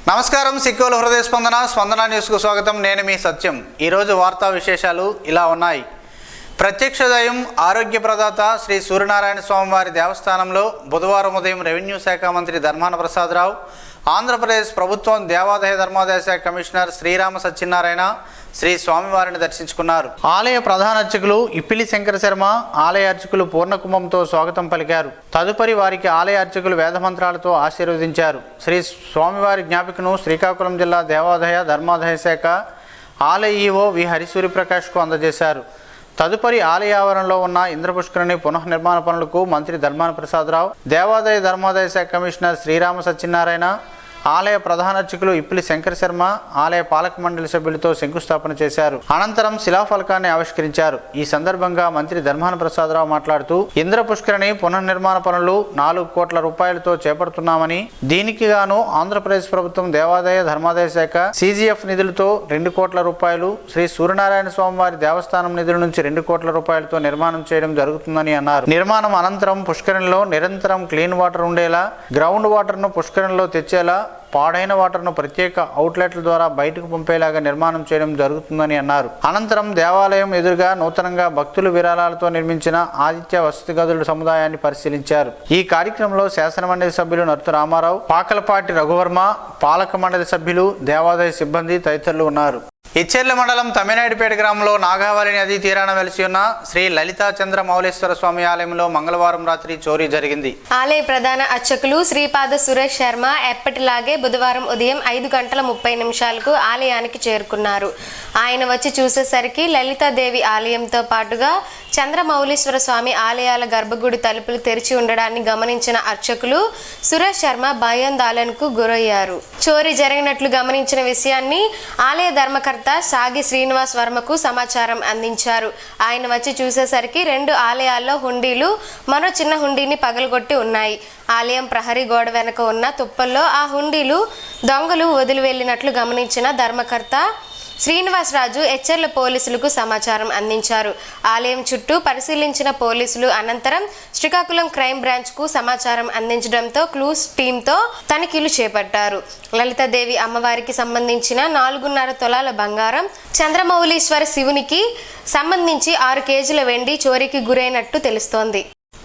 నమస్కారం. సిక్కోలు హృదయ స్పందన న్యూస్కు స్వాగతం. నేను మీ సత్యం. ఈరోజు వార్తా విశేషాలు ఇలా ఉన్నాయి. ప్రత్యక్ష దైవం ఆరోగ్య ప్రదాత శ్రీ సూర్యనారాయణ స్వామివారి దేవస్థానంలో బుధవారం ఉదయం రెవెన్యూ శాఖ మంత్రి ధర్మాన ప్రసాదరావు, ఆంధ్రప్రదేశ్ ప్రభుత్వం దేవాదాయ ధర్మాదాయ శాఖ కమిషనర్ శ్రీరామ సత్యనారాయణ శ్రీ స్వామివారిని దర్శించుకున్నారు. ఆలయ ప్రధాన అర్చకులు ఇప్పిలి శంకర శర్మ, ఆలయ అర్చకులు పూర్ణకుంభంతో స్వాగతం పలికారు. తదుపరి వారికి ఆలయ అర్చకులు వేదమంత్రాలతో ఆశీర్వదించారు. శ్రీ స్వామివారి జ్ఞాపికను శ్రీకాకుళం జిల్లా దేవాదాయ ధర్మాదాయ శాఖ ఆలయ ఈవో వి హరిసూర్యప్రకాష్కు అందజేశారు. తదుపరి ఆలయ ఆవరణలో ఉన్న ఇంద్రపుష్కరిణి పునఃనిర్మాణ పనులకు మంత్రి ధర్మాన ప్రసాదరావు, దేవాదాయ ధర్మాదాయ శాఖ కమిషనర్ శ్రీరామ సత్యనారాయణ, ఆలయ ప్రధాన అర్చకులు ఇప్పిలి శంకర శర్మ, ఆలయ పాలక మండలి సభ్యులతో శంకుస్థాపన చేశారు. అనంతరం శిలాఫలకాన్ని ఆవిష్కరించారు. ఈ సందర్భంగా మంత్రి ధర్మాన ప్రసాదరావు మాట్లాడుతూ, ఇంద్రపుష్కరిణి పునర్నిర్మాణ పనులు 4 కోట్ల రూపాయలతో చేపడుతున్నామని, దీనికి గాను ఆంధ్రప్రదేశ్ ప్రభుత్వం దేవాదాయ ధర్మాదాయ శాఖ CGF నిధులతో 2 కోట్ల రూపాయలు, శ్రీ సూర్యనారాయణ స్వామివారి దేవస్థానం నిధుల నుంచి 2 కోట్ల రూపాయలతో నిర్మాణం చేయడం జరుగుతుందని అన్నారు. నిర్మాణం అనంతరం పుష్కరిణిలో నిరంతరం క్లీన్ వాటర్ ఉండేలా, గ్రౌండ్ వాటర్ను పుష్కరిణిలో తెచ్చేలా, పాడైన వాటర్ను ప్రత్యేక అవుట్లెట్ల ద్వారా బయటకు పంపేలాగా నిర్మాణం చేయడం జరుగుతుందని అన్నారు. అనంతరం దేవాలయం ఎదురుగా నూతనంగా భక్తులు విరాళాలతో నిర్మించిన ఆదిత్య వసతి గదుల సముదాయాన్ని పరిశీలించారు. ఈ కార్యక్రమంలో శాసనమండలి సభ్యులు నర్తు రామారావు, పాకలపాటి రఘువర్మ, పాలక మండలి సభ్యులు, దేవాదాయ సిబ్బంది తదితరులు ఉన్నారు. ఇచ్చెర్ల మండలం తమ్మినాయుడుపేట గ్రామంలో నాగావళి నదీ తీరాన వెలిసి ఉన్న శ్రీ లలితా చంద్ర మౌళేశ్వర స్వామి ఆలయంలో మంగళవారం రాత్రి చోరీ జరిగింది. ఆలయ ప్రధాన అర్చకులు శ్రీపాద సురేష్ శర్మ ఎప్పటిలాగే బుధవారం ఉదయం 5:30 ఆలయానికి చేరుకున్నారు. ఆయన వచ్చి చూసేసరికి లలితాదేవి ఆలయంతో పాటుగా చంద్రమౌళీశ్వర స్వామి ఆలయాల గర్భగుడి తలుపులు తెరిచి ఉండడాన్ని గమనించిన అర్చకులు సురేష్ శర్మ భయాందోళనకు గురయ్యారు. చోరీ జరిగినట్లు గమనించిన విషయాన్ని ఆలయ ధర్మకర్త సాగి శ్రీనివాస్ వర్మకు సమాచారం అందించారు. ఆయన వచ్చి చూసేసరికి 2 ఆలయాల్లో హుండీలు, మరో చిన్న హుండీని పగలగొట్టి ఉన్నాయి. ఆలయం ప్రహరీ గోడ వెనక ఉన్న తుప్పల్లో ఆ హుండీలు దొంగలు వదిలి వెళ్ళినట్లు గమనించిన ధర్మకర్త శ్రీనివాసరాజు ఇచ్చెర్ల పోలీసులకు సమాచారం అందించారు. ఆలయం చుట్టూ పరిశీలించిన పోలీసులు అనంతరం శ్రీకాకుళం క్రైమ్ బ్రాంచ్కు సమాచారం అందించడంతో క్లూస్ టీంతో తనిఖీలు చేపట్టారు. లలితాదేవి అమ్మవారికి సంబంధించిన 4.5 తులాల బంగారం, చంద్రమౌళీశ్వర శివునికి సంబంధించి 6 కేజీల వెండి చోరీకి గురైనట్టు తెలుస్తోంది.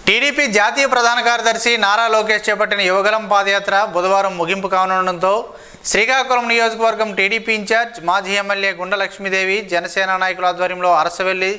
టీడీపీ జాతీయ ప్రధాన కార్యదర్శి నారా లోకేష్ చేపట్టిన యువగలం పాదయాత్ర బుధవారం ముగింపు కానుండడంతో శ్రీకాకుళం నియోజకవర్గం టీడీపీ ఇన్ఛార్జ్ మాజీ ఎమ్మెల్యే గుండ లక్ష్మీదేవి, జనసేన నాయకుల ఆధ్వర్యంలో అరసవెల్లి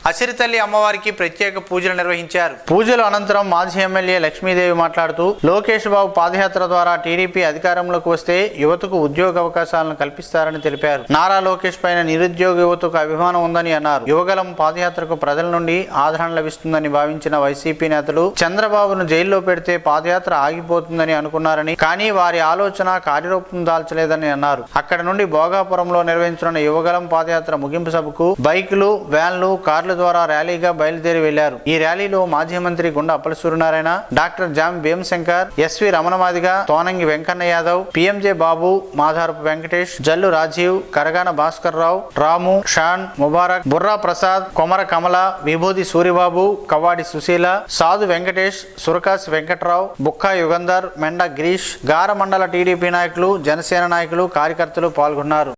అసిరితల్లి అమ్మవారికి ప్రత్యేక పూజలు నిర్వహించారు. పూజల అనంతరం మాజీ ఎమ్మెల్యే లక్ష్మీదేవి మాట్లాడుతూ, లోకేష్ బాబు పాదయాత్ర ద్వారా టీడీపీ అధికారంలోకి వస్తే యువతకు ఉద్యోగ అవకాశాలను కల్పిస్తారని తెలిపారు. నారా లోకేష్ పైన నిరుద్యోగ యువతకు అభిమానం ఉందని అన్నారు. యువగలం పాదయాత్రకు ప్రజల నుండి ఆదరణ లభిస్తుందని భావించిన వైసీపీ నేతలు చంద్రబాబును జైల్లో పెడితే పాదయాత్ర ఆగిపోతుందని అనుకున్నారని, కానీ వారి ఆలోచన కార్యరూపం దాల్చలేదని అన్నారు. అక్కడ నుండి భోగాపురంలో నిర్వహించనున్న యువగలం పాదయాత్ర ముగింపు సభకు బైకులు, వ్యాన్లు, కార్ల ద్వారా ర్యాలీగా బయలుదేరి వెళ్లారు. ఈ ర్యాలీలో మాజీ మంత్రి Gunda Appala Suryanarayana, doctor Jam Bhimashankar, SV Ramanamadiga, Tonangi Venkanna Yadav, PMJ Babu, Madharapu Venkatesh, Jallu Rajeev, Karagana Bhaskar Rao, రాము, షాన్, ముబారక్, బుర్రా ప్రసాద్, కొమర కమల, విభూది సూరిబాబు, కవాడి సుశీల, సాధు వెంకటేష్, సురకాశ్ వెంకట్రావు, బుక్కా యుగంధర్, మెండ గిరీష్, గార మండల టీడీపీ నాయకులు, జనసేన నాయకులు, కార్యకర్తలు పాల్గొన్నారు.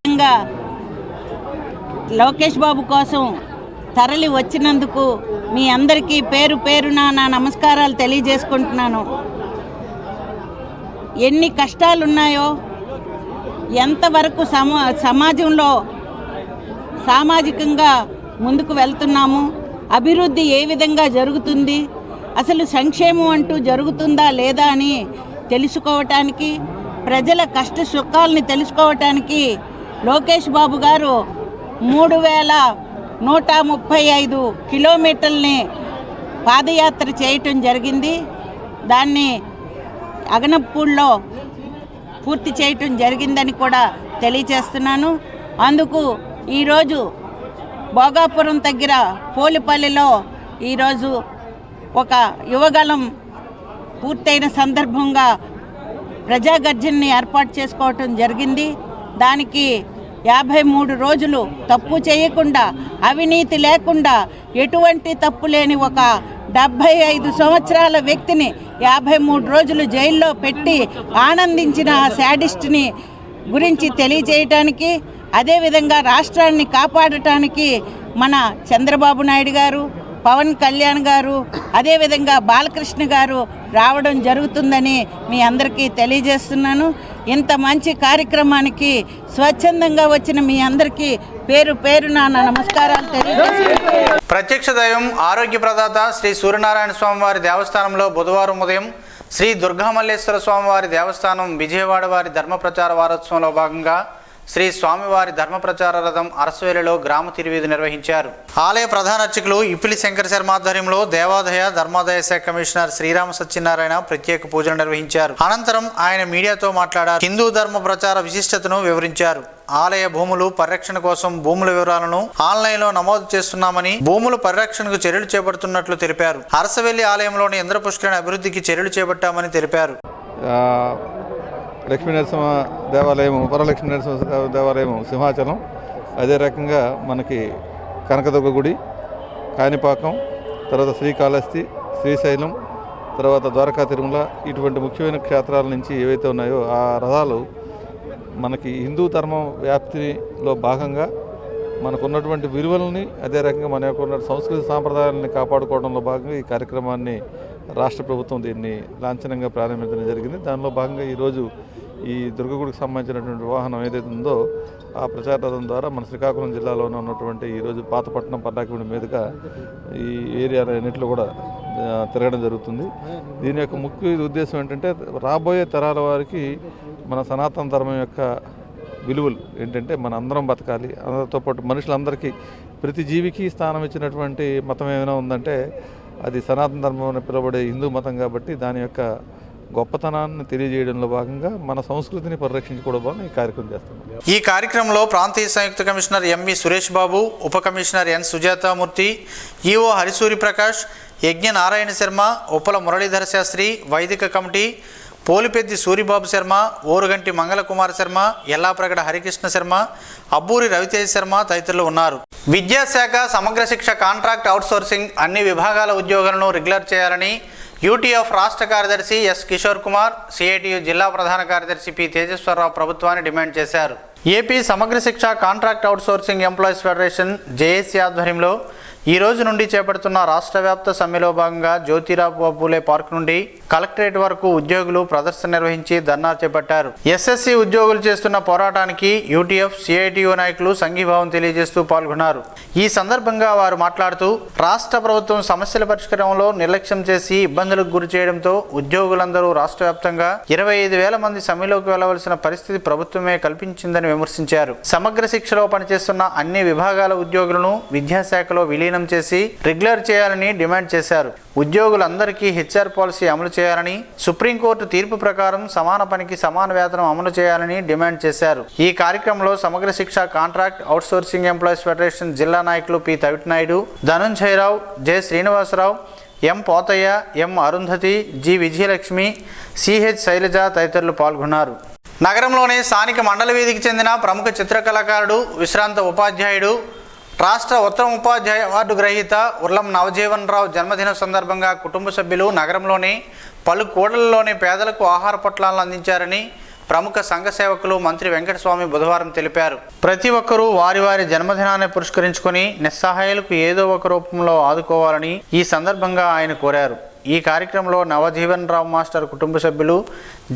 లోకేష్ బాబు కోసం తరలి వచ్చినందుకు మీ అందరికీ పేరు పేరున నా నమస్కారాలు తెలియజేసుకుంటున్నాను. ఎన్ని కష్టాలున్నాయో, ఎంతవరకు సమాజంలో సామాజికంగా ముందుకు వెళ్తున్నాము, అభివృద్ధి ఏ విధంగా జరుగుతుంది, అసలు సంక్షేమం అంటూ జరుగుతుందా లేదా అని తెలుసుకోవటానికి, ప్రజల కష్ట సుఖాలని తెలుసుకోవటానికి లోకేష్ బాబు గారు 3135 కిలోమీటర్లని పాదయాత్ర చేయటం జరిగింది. దాన్ని అగనపూడిలో పూర్తి చేయటం జరిగిందని కూడా తెలియజేస్తున్నాను. అందుకు ఈరోజు భోగాపురం దగ్గర పోలిపల్లిలో ఈరోజు ఒక యువగలం పూర్తయిన సందర్భంగా ప్రజాగర్జనని ఏర్పాటు చేసుకోవటం జరిగింది. దానికి 53 రోజులు తప్పు చేయకుండా, అవినీతి లేకుండా, ఎటువంటి తప్పు లేని ఒక 75 సంవత్సరాల వ్యక్తిని 53 రోజులు జైల్లో పెట్టి ఆనందించిన ఆ శాడిస్ట్ని గురించి తెలియజేయటానికి, అదేవిధంగా రాష్ట్రాన్ని కాపాడటానికి మన చంద్రబాబు నాయుడు గారు, పవన్ కళ్యాణ్ గారు, అదేవిధంగా బాలకృష్ణ గారు రావడం జరుగుతుందని మీ అందరికీ తెలియజేస్తున్నాను. ఇంత మంచి కార్యక్రమానికి స్వచ్ఛందంగా వచ్చిన మీ అందరికీ పేరు పేరున నా నమస్కారాలు తెలియజేస్తున్నాను. ప్రత్యక్ష దైవం ఆరోగ్య ప్రదాత శ్రీ సూర్యనారాయణ స్వామివారి దేవస్థానంలో బుధవారం ఉదయం శ్రీ దుర్గామల్లేశ్వర స్వామివారి దేవస్థానం విజయవాడ వారి ధర్మ ప్రచార వారోత్సవంలో భాగంగా శ్రీ స్వామివారి ధర్మ ప్రచార రథం అరసవేలిలో గ్రామ తిరువీధి నిర్వహించారు. ఆలయ ప్రధాన అర్చకులు ఇప్పిలి శంకర శర్మ ఆధ్వర్యంలో దేవాదాయ ధర్మాదాయ శాఖ కమిషనర్ శ్రీరామ సత్యనారాయణ ప్రత్యేక పూజలు నిర్వహించారు. అనంతరం ఆయన మీడియాతో మాట్లాడారు. హిందూ ధర్మ ప్రచార విశిష్టతను వివరించారు. ఆలయ భూములు పరిరక్షణ కోసం భూముల వివరాలను ఆన్లైన్లో నమోదు చేస్తున్నామని, భూముల పరిరక్షణకు చర్యలు చేపడుతున్నట్లు తెలిపారు. అరసవేలి ఆలయంలోని ఇంద్ర పుష్కరిణి అభివృద్ధికి చర్యలు చేపట్టామని తెలిపారు. లక్ష్మీ నరసింహ దేవాలయం, వరలక్ష్మీ నరసింహ దేవాలయం సింహాచలం, అదే రకంగా మనకి కనకదుర్గ గుడి, కాణిపాకం, తర్వాత శ్రీకాళహస్తి, శ్రీశైలం, తర్వాత ద్వారకా తిరుమల, ఇటువంటి ముఖ్యమైన క్షేత్రాల నుంచి ఏవైతే ఉన్నాయో ఆ రథాలు మనకి హిందూ ధర్మం వ్యాప్తిలో భాగంగా మనకున్నటువంటి విలువలని, అదే రకంగా మన యొక్క ఉన్న సంస్కృతి సాంప్రదాయాలని కాపాడుకోవడంలో భాగంగా ఈ కార్యక్రమాన్ని రాష్ట్ర ప్రభుత్వం దీన్ని లాంఛనంగా ప్రారంభించడం జరిగింది. దానిలో భాగంగా ఈరోజు ఈ దుర్గగుడికి సంబంధించినటువంటి వాహనం ఏదైతే ఉందో ఆ ప్రచార రథం ద్వారా మన శ్రీకాకుళం జిల్లాలోనే ఉన్నటువంటి ఈరోజు పాతపట్నం, పల్లాకివిడి మీదుగా ఈ ఏరియాలన్నింటిలో కూడా తిరగడం జరుగుతుంది. దీని యొక్క ముఖ్య ఉద్దేశం ఏంటంటే రాబోయే తరాల వారికి మన సనాతన ధర్మం యొక్క విలువలు ఏంటంటే మన అందరం బతకాలి, అందరితో పాటు మనుషులందరికీ, ప్రతి జీవికి స్థానం ఇచ్చినటువంటి మతం ఏమైనా ఉందంటే అది సనాతన ధర్మం అని పిలువబడే హిందూ మతం. కాబట్టి దాని యొక్క గొప్పతనాన్ని తెలియజేయడంలో భాగంగా మన సంస్కృతిని పరిరక్షించుకోవడం ఈ కార్యక్రమం చేస్తున్నాం. ఈ కార్యక్రమంలో ప్రాంతీయ సంయుక్త కమిషనర్ ఎంవి సురేష్ బాబు, ఉప కమిషనర్ ఎన్ సుజాతామూర్తి, ఈఓ హరిసూరి ప్రకాష్, యజ్ఞ నారాయణ శర్మ, ఉప్పల మురళీధర శాస్త్రి, వైదిక కమిటీ, పోలిపెద్ది సూరిబాబు శర్మ, ఓరుగంటి మంగళకుమార్ శర్మ, ఎల్లాప్రగడ హరికృష్ణ శర్మ, అబ్బూరి రవితేజ్ శర్మ తదితరులు ఉన్నారు. విద్యాశాఖ సమగ్ర శిక్ష కాంట్రాక్ట్ అవుట్సోర్సింగ్ అన్ని విభాగాల ఉద్యోగులను రెగ్యులర్ చేయాలని యూటీఎఫ్ రాష్ట్ర కార్యదర్శి ఎస్ కిషోర్ కుమార్, సిఐటియు జిల్లా ప్రధాన కార్యదర్శి పి తేజేశ్వరరావు ప్రభుత్వాన్ని డిమాండ్ చేశారు. ఏపీ సమగ్ర శిక్ష contract outsourcing employees federation JAC ఆధ్వర్యంలో ఈ రోజు నుండి చేపడుతున్న రాష్ట్ర వ్యాప్త సమ్మెలో భాగంగా జ్యోతిరావు పూలే పార్క్ నుండి కలెక్టరేట్ వరకు ఉద్యోగులు ప్రదర్శన నిర్వహించి ధర్నా చేపట్టారు. ఎస్ఎస్సి ఉద్యోగులు చేస్తున్న పోరాటానికి యూటీఎఫ్, సిఐటియు నాయకులు సంఘీభావం తెలియజేస్తూ పాల్గొన్నారు. ఈ సందర్భంగా వారు మాట్లాడుతూ రాష్ట్ర ప్రభుత్వం సమస్యల పరిష్కారంలో నిర్లక్ష్యం చేసి ఇబ్బందులకు గురి చేయడంతో ఉద్యోగులందరూ రాష్ట్ర వ్యాప్తంగా 25,000 మంది సమ్మెలోకి వెళ్లవలసిన పరిస్థితి ప్రభుత్వమే కల్పించిందని విమర్శించారు. సమగ్ర శిక్షలో పనిచేస్తున్న అన్ని విభాగాల ఉద్యోగులను విద్యాశాఖలో విలీనం చేసి రెగ్యులర్ చేయాలని డిమాండ్ చేశారు. ఉద్యోగులందరికీ హెచ్ఆర్ పాలసీ అమలు చేయాలని, సుప్రీంకోర్టు తీర్పు ప్రకారం సమాన పనికి సమాన వేతనం అమలు చేయాలని డిమాండ్ చేశారు. ఈ కార్యక్రమంలో సమగ్ర శిక్ష కాంట్రాక్ట్ అవుట్సోర్సింగ్ ఎంప్లాయీస్ ఫెడరేషన్ జిల్లా నాయకులు పి తవిటినాయుడు, ధనుంజయరావు, జె శ్రీనివాసరావు, ఎం పోతయ్య, ఎం అరుంధతి, జి విజయలక్ష్మి, సిహెచ్ శైలజ తదితరులు పాల్గొన్నారు. నగరంలోని స్థానిక మండల వీధికి చెందిన ప్రముఖ చిత్రకళాకారుడు, విశ్రాంత ఉపాధ్యాయుడు, రాష్ట్ర ఉత్తమ ఉపాధ్యాయ అవార్డు గ్రహీత ఉర్లం నవజీవన్ రావు జన్మదినం సందర్భంగా కుటుంబ సభ్యులు నగరంలోని పలు కూడళ్లలోని పేదలకు ఆహార పొట్లాలను అందించారని ప్రముఖ సంఘ సేవకులు మంత్రి వెంకటస్వామి బుధవారం తెలిపారు. ప్రతి ఒక్కరూ వారి వారి జన్మదినాన్ని పురస్కరించుకొని నిస్సహాయులకు ఏదో ఒక రూపంలో ఆదుకోవాలని ఈ సందర్భంగా ఆయన కోరారు. ఈ కార్యక్రమంలో నవజీవన్ రావు మాస్టర్ కుటుంబ సభ్యులు,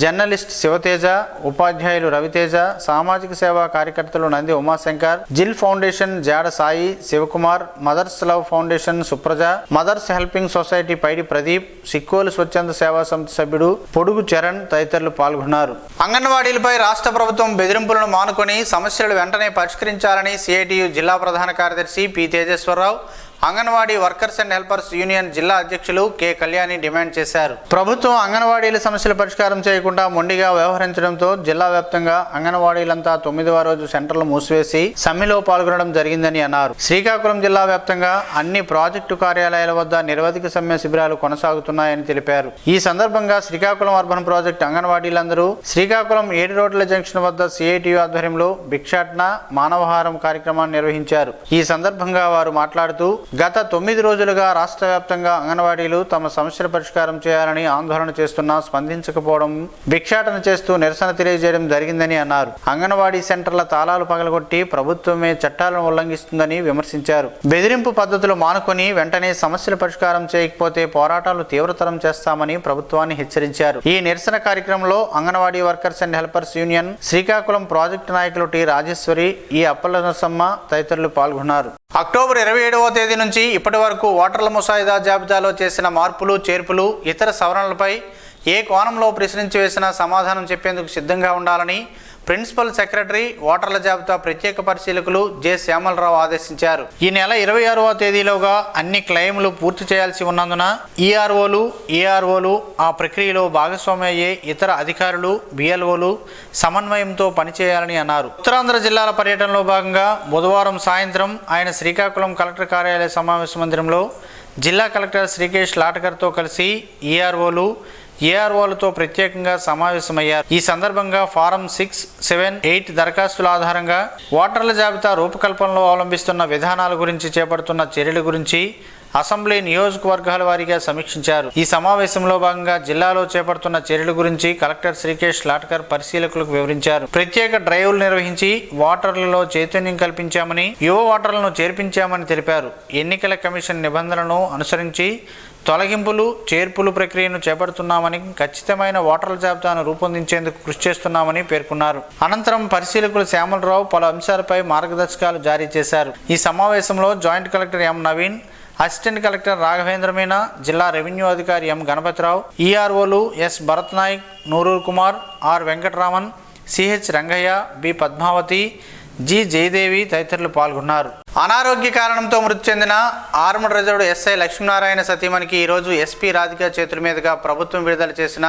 జర్నలిస్ట్ శివతేజ, ఉపాధ్యాయులు రవితేజ, సామాజిక సేవా కార్యకర్తలు Nandi Umashankar, Jill foundation Jada Sai, Shivakumar, mothers love foundation Supraja, mothers helping society Paidi Pradeep, Sikkolu Swachchanda Seva సమితి సభ్యుడు పొడుగు చరణ్ తదితరులు పాల్గొన్నారు. అంగన్వాడీలపై రాష్ట్ర ప్రభుత్వం బెదిరింపులను మానుకొని సమస్యలు వెంటనే పరిష్కరించాలని సిఐటియు జిల్లా ప్రధాన కార్యదర్శి P Tejeswara Rao, anganwadi workers and helpers union జిల్లా అధ్యక్షులు కె కళ్యాణి డిమాండ్ చేశారు. ప్రభుత్వం అంగన్వాడీల సమస్యల పరిష్కారం చేయకుండా మొండిగా వ్యవహరించడంతో జిల్లా వ్యాప్తంగా అంగన్వాడీలంతా 9వ రోజు సెంటర్లు మూసివేసి సమ్మెలో పాల్గొనడం జరిగిందని అన్నారు. శ్రీకాకుళం జిల్లా వ్యాప్తంగా అన్ని ప్రాజెక్టు కార్యాలయాల వద్ద నిరవధిక సమ్మె శిబిరాలు కొనసాగుతున్నాయని తెలిపారు. ఈ సందర్భంగా శ్రీకాకుళం అర్బన్ ప్రాజెక్టు అంగన్వాడీలందరూ శ్రీకాకుళం 7 రోడ్ల జంక్షన్ వద్ద సిఐటియు ఆధ్వర్యంలో భిక్షాటన, మానవహారం కార్యక్రమాన్ని నిర్వహించారు. ఈ సందర్భంగా వారు మాట్లాడుతూ గత 9 రోజులుగా రాష్ట్ర వ్యాప్తంగా అంగన్వాడీలు తమ సమస్యల పరిష్కారం చేయాలని ఆందోళన చేస్తున్నా స్పందించకపోవడం, భిక్షాటన చేస్తూ నిరసన తెలియజేయడం జరిగిందని అన్నారు. అంగన్వాడీ సెంటర్ల తాళాలు పగలగొట్టి ప్రభుత్వమే చట్టాలను ఉల్లంఘిస్తుందని విమర్శించారు. బెదిరింపు పద్ధతులు మానుకొని వెంటనే సమస్యల పరిష్కారం చేయకపోతే పోరాటాలు తీవ్రతరం చేస్తామని ప్రభుత్వాన్ని హెచ్చరించారు. ఈ నిరసన కార్యక్రమంలో anganwadi workers and helpers union Srikakulam project నాయకులు టి రాజేశ్వరి, ఈ అప్పల నరసమ్మ తదితరులు పాల్గొన్నారు. అక్టోబర్ 27వ తేదీ నుంచి ఇప్పటి వరకు ఓటర్ల ముసాయిదా జాబితాలో చేసిన మార్పులు, చేర్పులు, ఇతర సవరణలపై ఏ కోణంలో ప్రశ్నించి వేసినా సమాధానం చెప్పేందుకు సిద్ధంగా ఉండాలని ప్రిన్సిపల్ సెక్రటరీ, ఓటర్ల జాబితా ప్రత్యేక పరిశీలకులు జె శ్యామలరావు ఆదేశించారు. ఈ నెల 26వ తేదీలోగా అన్ని క్లెయిమ్లు పూర్తి చేయాల్సి ఉన్నందున ఈఆర్ఓలు, ఏఆర్ఓలు ఆ ప్రక్రియలో భాగస్వామి అయ్యే ఇతర అధికారులు, బిఎల్ఓలు సమన్వయంతో పనిచేయాలని అన్నారు. ఉత్తరాంధ్ర జిల్లాల పర్యటనలో భాగంగా బుధవారం సాయంత్రం ఆయన శ్రీకాకుళం కలెక్టర్ కార్యాలయ సమావేశ మందిరంలో జిల్లా కలెక్టర్ శ్రీకేష్ లాటకర్తో కలిసి ఈఆర్ఓలు, ఏఆర్ఓలతో ప్రత్యేకంగా సమావేశమయ్యారు. ఈ సందర్భంగా ఫారం 6, 7, 8 దరఖాస్తుల ఆధారంగా ఓటర్ల జాబితా రూపకల్పనలో అవలంబిస్తున్న విధానాల గురించి చేపడుతున్న చర్యల గురించి అసెంబ్లీ నియోజకవర్గాల వారీగా సమీక్షించారు. ఈ సమావేశంలో భాగంగా జిల్లాలో చేపడుతున్న చర్యల గురించి కలెక్టర్ శ్రీకేష్ లాట్కర్ పరిశీలకులకు వివరించారు. ప్రత్యేక డ్రైవ్లు నిర్వహించి ఓటర్లలో చైతన్యం కల్పించామని, యువ ఓటర్లను చేర్పించామని తెలిపారు. ఎన్నికల కమిషన్ నిబంధనలను అనుసరించి తొలగింపులు, చేర్పులు ప్రక్రియను చేపడుతున్నామని, ఖచ్చితమైన ఓటర్ల జాబితాను రూపొందించేందుకు కృషి చేస్తున్నామని పేర్కొన్నారు. అనంతరం పరిశీలకులు శ్యామలరావు పలు అంశాలపై మార్గదర్శకాలు జారీ చేశారు. ఈ సమావేశంలో joint collector M Naveen, assistant collector Raghavendra Meena, జిల్లా రెవెన్యూ అధికారి ఎం గణపతిరావు, ఈఆర్ఓలు S Bharath Nayak, Noorur Kumar, R Venkataraman, CH Rangaiah, B Padmavathi, G Jayadevi తదితరులు పాల్గొన్నారు. అనారోగ్య కారణంతో మృతి చెందిన ఆర్మడ్ రిజర్వ్డ్ ఎస్ఐ లక్ష్మీనారాయణ సతీమణికి ఈరోజు ఎస్పీ రాధిక చేతుల మీదుగా ప్రభుత్వం విడుదల చేసిన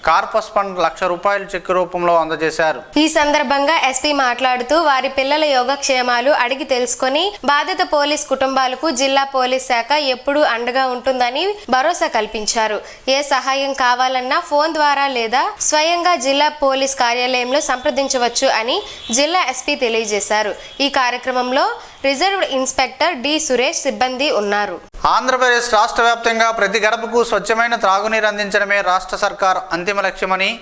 కార్పస్ ఫండ్ ₹1,00,000 చెక్కు రూపంలో అందజేశారు. ఈ సందర్భంగా ఎస్పీ మాట్లాడుతూ వారి పిల్లల యోగక్షేమాలు అడిగి తెలుసుకొని బాధిత పోలీస్ కుటుంబాలకు జిల్లా పోలీస్ శాఖ ఎప్పుడూ అండగా ఉంటుందని భరోసా కల్పించారు. ఏ సహాయం కావాలన్నా ఫోన్ ద్వారా లేదా స్వయంగా జిల్లా పోలీస్ కార్యాలయంలో సంప్రదించవచ్చు అని జిల్లా ఎస్పీ తెలియజేశారు. ఈ కార్యక్రమంలో రిజర్వ్డ్ ఇన్స్పెక్టర్ డి సురేష్ సిబ్బంది ఉన్నారు. ఆంధ్రప్రదేశ్ రాష్ట్ర వ్యాప్తంగా ప్రతి గడపకు స్వచ్ఛమైన త్రాగునీరు అందించడమే రాష్ట్ర సర్కార్ అంతిమ లక్ష్యమని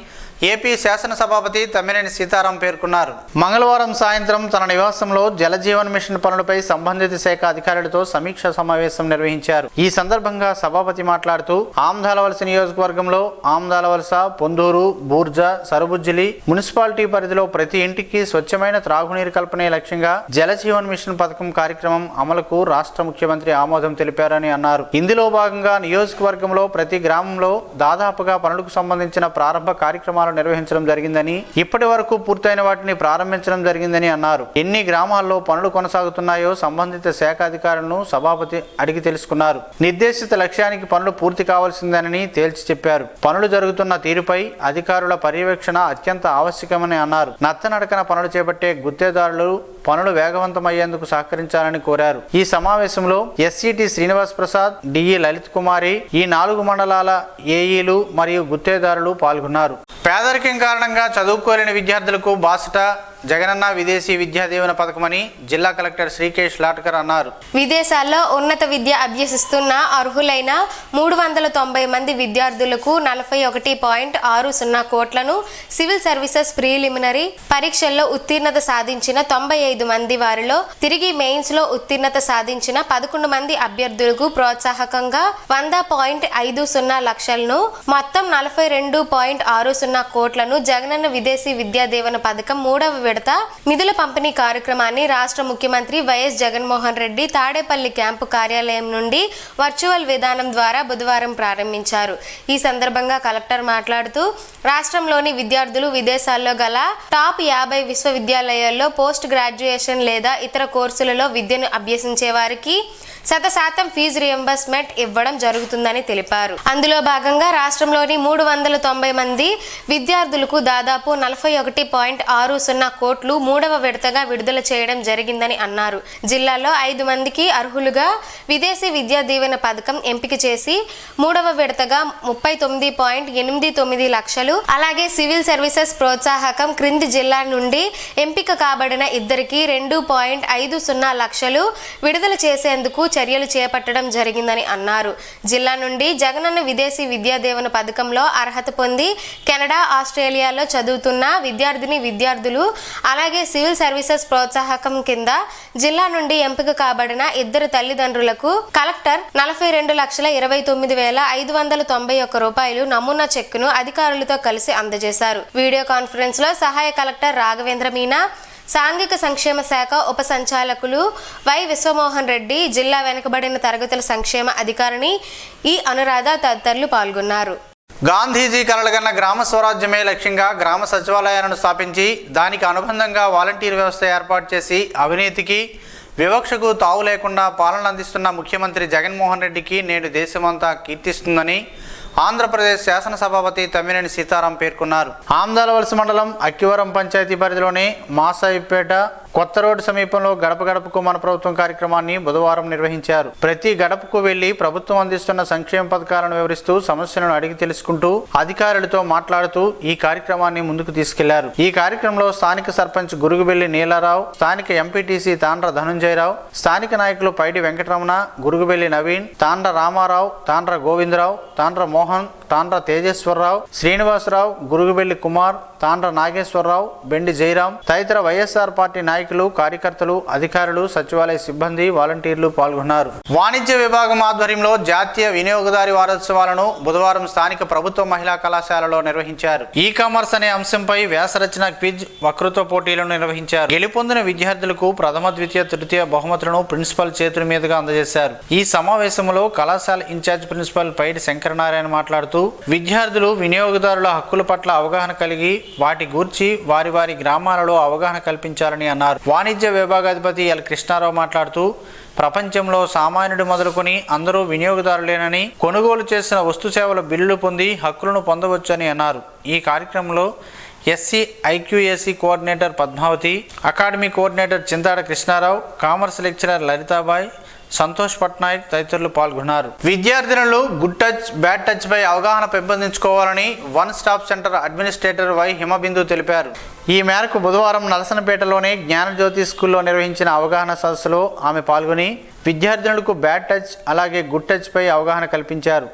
ఏపీ శాసనసభాపతి తమ్మినేని సీతారాం పేర్కొన్నారు. మంగళవారం సాయంత్రం తన నివాసంలో జలజీవన్ మిషన్ పనులపై సంబంధిత శాఖ అధికారులతో సమీక్షా సమావేశం నిర్వహించారు. ఈ సందర్భంగా సభాపతి మాట్లాడుతూ ఆమ్దాలవలస నియోజకవర్గంలో ఆమ్దాలవలస, పొందూరు, బూర్జ, సరుబుజ్జిలి మున్సిపాలిటీ పరిధిలో ప్రతి ఇంటికి స్వచ్ఛమైన త్రాగునీరు కల్పనే లక్ష్యంగా జలజీవన్ మిషన్ పథకం కార్యక్రమం అమలుకు రాష్ట్ర ముఖ్యమంత్రి ఆమోదం తెలిపారని అన్నారు. ఇందులో భాగంగా నియోజకవర్గంలో ప్రతి గ్రామంలో దాదాపుగా పనులకు సంబంధించిన ప్రారంభ కార్యక్రమాలు నిర్వహించడం జరిగిందని, ఇప్పటి వరకు పూర్తయిన వాటిని ప్రారంభించడం జరిగిందని అన్నారు. ఎన్ని గ్రామాల్లో పనులు కొనసాగుతున్నాయో సంబంధిత శాఖ అధికారులను సభాపతి అడిగి తెలుసుకున్నారు. నిర్దేశిత లక్ష్యానికి పనులు పూర్తి కావాల్సిందేనని తేల్చి చెప్పారు. పనులు జరుగుతున్న తీరుపై అధికారుల పర్యవేక్షణ అత్యంత ఆవశ్యకమని అన్నారు. నత్తనడకన పనులు చేపట్టే గుత్తేదారులు పనులు వేగవంతమయ్యేందుకు సహకరించాలని కోరారు. ఈ సమావేశంలో ఎస్సిటి శ్రీనివాస్ ప్రసాద్, డిఈ లలిత్ కుమారి, ఈ 4 మండలాల ఏఈలు మరియు గుత్తేదారులు పాల్గొన్నారు. పేదరికం కారణంగా చదువుకోలేని విద్యార్థులకు బాసట జగనన్న విదేశీ విద్యా దీవెన పథకమని జిల్లా కలెక్టర్ శ్రీకేష్ లాట్కర్ అన్నారు. విదేశాల్లో ఉన్నత విద్య అభ్యసిస్తున్న అర్హులైన 390 మంది విద్యార్థులకు 41.60 కోట్లను సివిల్ సర్వీసెస్ ప్రిలిమినరీ పరీక్షల్లో ఉత్తీర్ణత సాధించిన 95 మంది వారిలో తిరిగి మెయిన్స్ లో ఉత్తీర్ణత సాధించిన 11 మంది అభ్యర్థులకు ప్రోత్సాహకంగా 100.50 లక్షలను మొత్తం 42.60 కోట్లను జగనన్న విదేశీ విద్యా దీవెన పథకం 3వ విడత నిధుల పంపిణీ కార్యక్రమాన్ని రాష్ట్ర ముఖ్యమంత్రి వైఎస్ జగన్మోహన్ రెడ్డి తాడేపల్లి క్యాంపు కార్యాలయం నుండి వర్చువల్ విధానం ద్వారా బుధవారం ప్రారంభించారు. ఈ సందర్భంగా కలెక్టర్ మాట్లాడుతూ రాష్ట్రంలోని విద్యార్థులు విదేశాల్లో గల టాప్ 50 విశ్వవిద్యాలయాల్లో పోస్ట్ గ్రాడ్యుయేషన్ లేదా ఇతర కోర్సులలో విద్యను అభ్యసించే వారికి 100% ఫీజు రియంబర్స్మెంట్ ఇవ్వడం జరుగుతుందని తెలిపారు. అందులో భాగంగా రాష్ట్రంలోని 390 మంది విద్యార్థులకు దాదాపు 41.60 కోట్లు 3వ విడతగా విడుదల చేయడం జరిగిందని అన్నారు. జిల్లాలో 5 మందికి అర్హులుగా విదేశీ విద్యా దీవెన పథకం ఎంపిక చేసి 3వ విడతగా 39.89 లక్షలు, అలాగే సివిల్ సర్వీసెస్ ప్రోత్సాహకం క్రింది జిల్లా నుండి ఎంపిక కాబడిన ఇద్దరికి 2.50 లక్షలు విడుదల చేసేందుకు చర్యలు చేపట్టడం జరిగిందని అన్నారు. జిల్లా నుండి జగనన్న విదేశీ విద్యా దీవెన పథకంలో అర్హత పొంది కెనడా, ఆస్ట్రేలియాలో చదువుతున్న విద్యార్థులు అలాగే సివిల్ సర్వీసెస్ ప్రోత్సాహకం కింద జిల్లా నుండి ఎంపిక కాబడిన ఇద్దరు తల్లిదండ్రులకు కలెక్టర్ 42,29,591 రూపాయలు నమూనా చెక్కును అధికారులతో కలిసి అందజేశారు. వీడియో కాన్ఫరెన్స్ లో సహాయ కలెక్టర్ రాఘవేంద్ర మీనా, సాంఘిక సంక్షేమ శాఖ ఉప సంచాలకులు వై విశ్వమోహన్ రెడ్డి, జిల్లా వెనుకబడిన తరగతుల సంక్షేమ అధికారిని ఈ అనురాధ తదితరులు పాల్గొన్నారు. గాంధీజీ కలలుగన్న గ్రామ స్వరాజ్యమే లక్ష్యంగా గ్రామ సచివాలయాలను స్థాపించి దానికి అనుబంధంగా వాలంటీర్ వ్యవస్థ ఏర్పాటు చేసి అవినీతికి, వివక్షకు తావు లేకుండా పాలన అందిస్తున్న ముఖ్యమంత్రి జగన్మోహన్ రెడ్డికి నేడు దేశమంతా కీర్తిస్తుందని ఆంధ్రప్రదేశ్ శాసనసభాపతి తమ్మినేని సీతారాం పేర్కొన్నారు. ఆమ్దాలవలస మండలం అక్కివరం పంచాయతీ పరిధిలోని మాసాయిపేట కొత్త రోడ్డు సమీపంలో గడప గడపకు మన ప్రభుత్వం కార్యక్రమాన్ని బుధవారం నిర్వహించారు. ప్రతి గడపకు వెళ్లి ప్రభుత్వం అందిస్తున్న సంక్షేమ పథకాలను వివరిస్తూ సమస్యలను అడిగి తెలుసుకుంటూ అధికారులతో మాట్లాడుతూ ఈ కార్యక్రమాన్ని ముందుకు తీసుకెళ్లారు. ఈ కార్యక్రమంలో స్థానిక సర్పంచ్ గురుగుబెల్లి నీలారావు, స్థానిక ఎంపీటీసీ తాండ్ర ధనుంజయరావు, స్థానిక నాయకులు పైడి వెంకటరమణ, గురుగుబెల్లి నవీన్, తాండ్ర రామారావు, తాండ్ర గోవిందరావు, తాండ్ర మోహన్, తాండ్ర తేజేశ్వరరావు, శ్రీనివాసరావు, గురుగుబెల్లి కుమార్, తాండ్ర నాగేశ్వరరావు, బెండి జయరాం తదితర వైఎస్ఆర్ పార్టీ నాయకులు, కార్యకర్తలు, అధికారులు, సచివాలయ సిబ్బంది, వాలంటీర్లు పాల్గొన్నారు. వాణిజ్య విభాగం ఆధ్వర్యంలో జాతీయ వినియోగదారి వారోత్సవాలను బుధవారం స్థానిక ప్రభుత్వ మహిళా కళాశాలలో నిర్వహించారు. ఈ కామర్స్ అనే అంశంపై వ్యాసరచన క్విజ్, వక్తృత్వ పోటీలను నిర్వహించారు. గెలుపొందిన విద్యార్థులకు ప్రథమ, ద్వితీయ, తృతీయ బహుమతులను ప్రిన్సిపల్ చేతుల మీదుగా అందజేశారు. ఈ సమావేశంలో కళాశాల ఇన్ఛార్జ్ ప్రిన్సిపల్ పైడి శంకరనారాయణ మాట్లాడుతూ విద్యార్థులు వినియోగదారుల హక్కుల పట్ల అవగాహన కలిగి వాటి గూర్చి వారి వారి గ్రామాలలో అవగాహన కల్పించాలని అన్నారు. వాణిజ్య విభాగాధిపతి ఎల్ కృష్ణారావు మాట్లాడుతూ ప్రపంచంలో సామాన్యుడు మొదలుకొని అందరూ వినియోగదారులేనని, కొనుగోలు చేసిన వస్తు సేవల బిల్లులు పొంది హక్కులను పొందవచ్చని అన్నారు. ఈ కార్యక్రమంలో SC IQAC coordinator Padmavathi, academy coordinator Chintada Krishnarao, commerce lecturer Lalitabai, Santosh Patnaik తదితరులు పాల్గొన్నారు. విద్యార్థినులు గుడ్ టచ్, బ్యాడ్ టచ్ పై అవగాహన పెంపొందించుకోవాలని one stop centre administrator Y Himabindu తెలిపారు. ఈ మేరకు బుధవారం నలసనపేటలోని జ్ఞానజ్యోతి స్కూల్లో నిర్వహించిన అవగాహన సదస్సులో ఆమె పాల్గొని విద్యార్థినులకు బ్యాడ్ టచ్ అలాగే గుడ్ టచ్ పై అవగాహన కల్పించారు.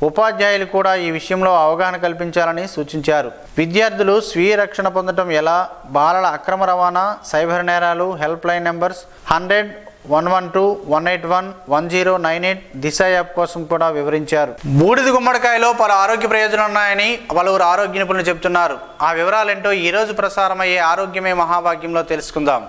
ఉపాధ్యాయులు కూడా ఈ విషయంలో అవగాహన కల్పించాలని సూచించారు. విద్యార్థులు స్వీయ రక్షణ పొందడం ఎలా, బాలల అక్రమ రవాణా, సైబర్ నేరాలు, హెల్ప్ లైన్ నెంబర్స్ 100-112-181-1098 దిశ యాప్ కోసం కూడా వివరించారు. బూడిద గుమ్మడికాయలో పలు ఆరోగ్య ప్రయోజనాలు ఉన్నాయని పలువురు ఆరోగ్య నిపుణులు చెబుతున్నారు. ఆ వివరాలేంటో ఈ రోజు ప్రసారమయ్యే ఆరోగ్యమే మహాభాగ్యంలో తెలుసుకుందాం.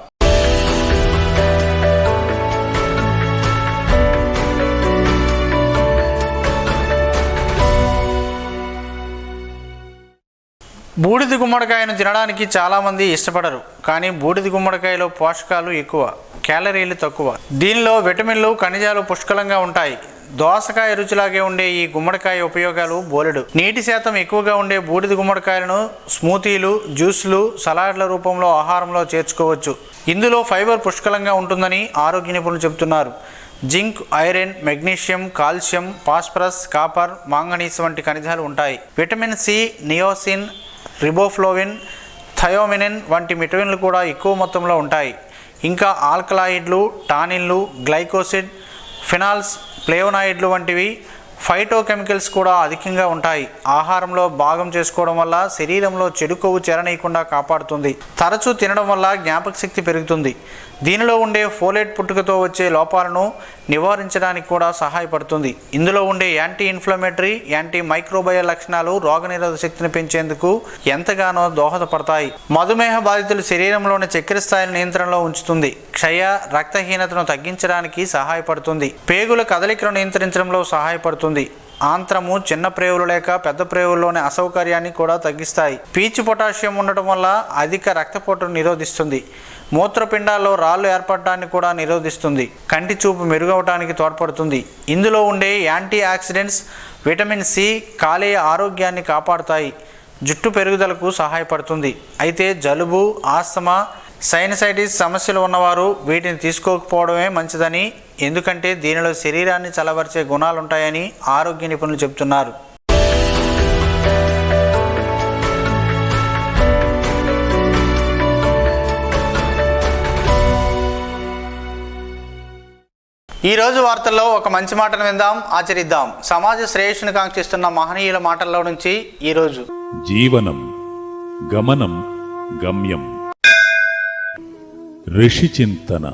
బూడిద గుమ్మడికాయను తినడానికి చాలామంది ఇష్టపడరు. కానీ బూడిద గుమ్మడికాయలో పోషకాలు ఎక్కువ, క్యాలరీలు తక్కువ. దీనిలో విటమిన్లు, ఖనిజాలు పుష్కలంగా ఉంటాయి. దోసకాయ రుచిలాగే ఉండే ఈ గుమ్మడికాయ ఉపయోగాలు బోలెడు. నీటి శాతం ఎక్కువగా ఉండే బూడిద గుమ్మడికాయలను స్మూతీలు, జ్యూస్లు, సలాడ్ల రూపంలో ఆహారంలో చేర్చుకోవచ్చు. ఇందులో ఫైబర్ పుష్కలంగా ఉంటుందని ఆరోగ్య నిపుణులు చెబుతున్నారు. Zinc, iron, magnesium, calcium, phosphorus, copper, manganese వంటి ఖనిజాలు ఉంటాయి. విటమిన్ సి, నియోసిన్, రిబోఫ్లోవిన్, థయోమినిన్ వంటి విటమిన్లు కూడా ఎక్కువ మొత్తంలో ఉంటాయి. ఇంకా ఆల్కలాయిడ్లు, టానిన్లు, గ్లైకోసిడ్, ఫినాల్స్, ఫ్లేవనాయిడ్లు వంటివి ఫైటోకెమికల్స్ కూడా అధికంగా ఉంటాయి. ఆహారంలో భాగం చేసుకోవడం వల్ల శరీరంలో చెడు కొవ్వు చేరనీయకుండా కాపాడుతుంది. తరచూ తినడం వల్ల జ్ఞాపక శక్తి పెరుగుతుంది. దీనిలో ఉండే ఫోలేట్ పుట్టుకతో వచ్చే లోపాలను నివారించడానికి కూడా సహాయపడుతుంది. ఇందులో ఉండే యాంటీ ఇన్ఫ్లమేటరీ, యాంటీ మైక్రోబయల్ లక్షణాలు రోగనిరోధక శక్తిని పెంచేందుకు ఎంతగానో దోహదపడతాయి. మధుమేహ బాధితులు శరీరంలోని చక్కెర స్థాయిని నియంత్రణలో ఉంచుతుంది. క్షయ, రక్తహీనతను తగ్గించడానికి సహాయపడుతుంది. పేగుల కదలికను నియంత్రించడంలో సహాయపడుతుంది. ఆంత్రము, చిన్న ప్రేవులు లేక పెద్ద ప్రేవుల్లోని అసౌకర్యాన్ని కూడా తగ్గిస్తాయి. పీచు పొటాషియం ఉండటం వల్ల అధిక రక్తపోటును నిరోధిస్తుంది. మూత్రపిండాల్లో రాళ్ళు ఏర్పడటాన్ని కూడా నిరోధిస్తుంది. కంటి చూపు మెరుగవటానికి తోడ్పడుతుంది. ఇందులో ఉండే యాంటీ ఆక్సిడెంట్స్ విటమిన్ సి కాలేయ ఆరోగ్యాన్ని కాపాడుతాయి. జుట్టు పెరుగుదలకు సహాయపడుతుంది. అయితే జలుబు, ఆస్తమా, సైనసైటిస్ సమస్యలు ఉన్నవారు వీటిని తీసుకోకపోవడమే మంచిదని, ఎందుకంటే దీనిలో శరీరాన్ని చల్లబరిచే గుణాలుంటాయని ఆరోగ్య నిపుణులు చెబుతున్నారు. ఈరోజు వార్తల్లో ఒక మంచి మాటను విందాం, ఆచరిద్దాం. సమాజ శ్రేయస్సును కాంక్షిస్తున్న మహనీయుల మాటల్లో నుంచి ఈరోజు. జీవనం గమనం గమ్యం. ఋషి చింతన.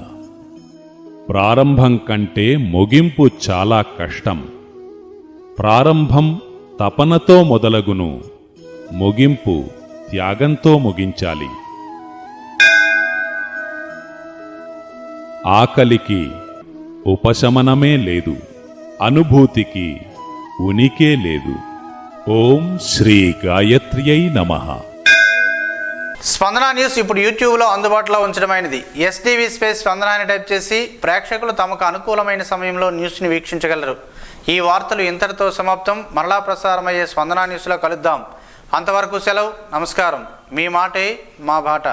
ప్రారంభం కంటే ముగింపు చాలా కష్టం. ప్రారంభం తపనతో మొదలగును, ముగింపు త్యాగంతో ముగించాలి. ఆకలికి ఉపశమనమే లేదు, అనుభూతికి ఉనికే లేదు. ఓం శ్రీ గాయత్ర్యై నమః. స్పందన న్యూస్ ఇప్పుడు యూట్యూబ్లో అందుబాటులో ఉంచడమైనది. ఎస్టీవీ స్పేస్ స్పందన అని టైప్ చేసి ప్రేక్షకులు తమకు అనుకూలమైన సమయంలో న్యూస్ని వీక్షించగలరు. ఈ వార్తలు ఇంతటితో సమాప్తం. మరలా ప్రసారమయ్యే స్పందన న్యూస్లో కలుద్దాం. అంతవరకు సెలవు. నమస్కారం. మీ మాటే మా బాట.